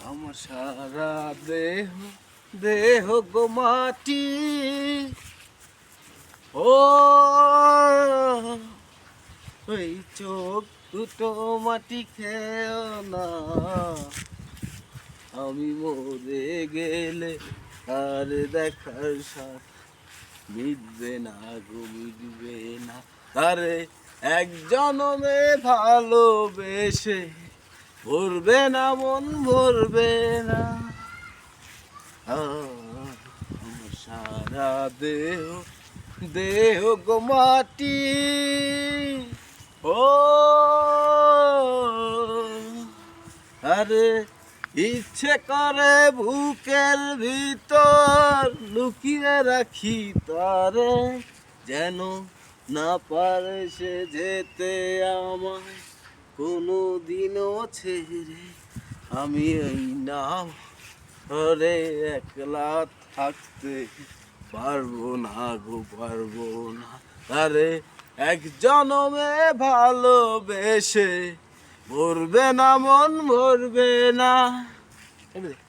আমার সারা দেহ দেহ গো মাটি, ও ওই চোখ দুটো মাটি খেও না, আমি মরে গেলে আর দেখার সাথ মিটবে না গো, মিটবে না। তারে এক জনমে ভালোবেসে ভরবে না মন, ভরবে না। আমার সারা দেহ দেহ গো মাটি, ও আরে ইচ্ছে করে বুকের ভিতর লুকিয়ে রাখি তারে, যেন না পারে সে যেতে আমায় কোনো দিনও ছেড়ে। আমি এই নাম ধরে একলা থাকতে পারবো না গো, পারবো না। আরে এক জনমে ভালোবেসে ভরবে না মন, ভরবে না।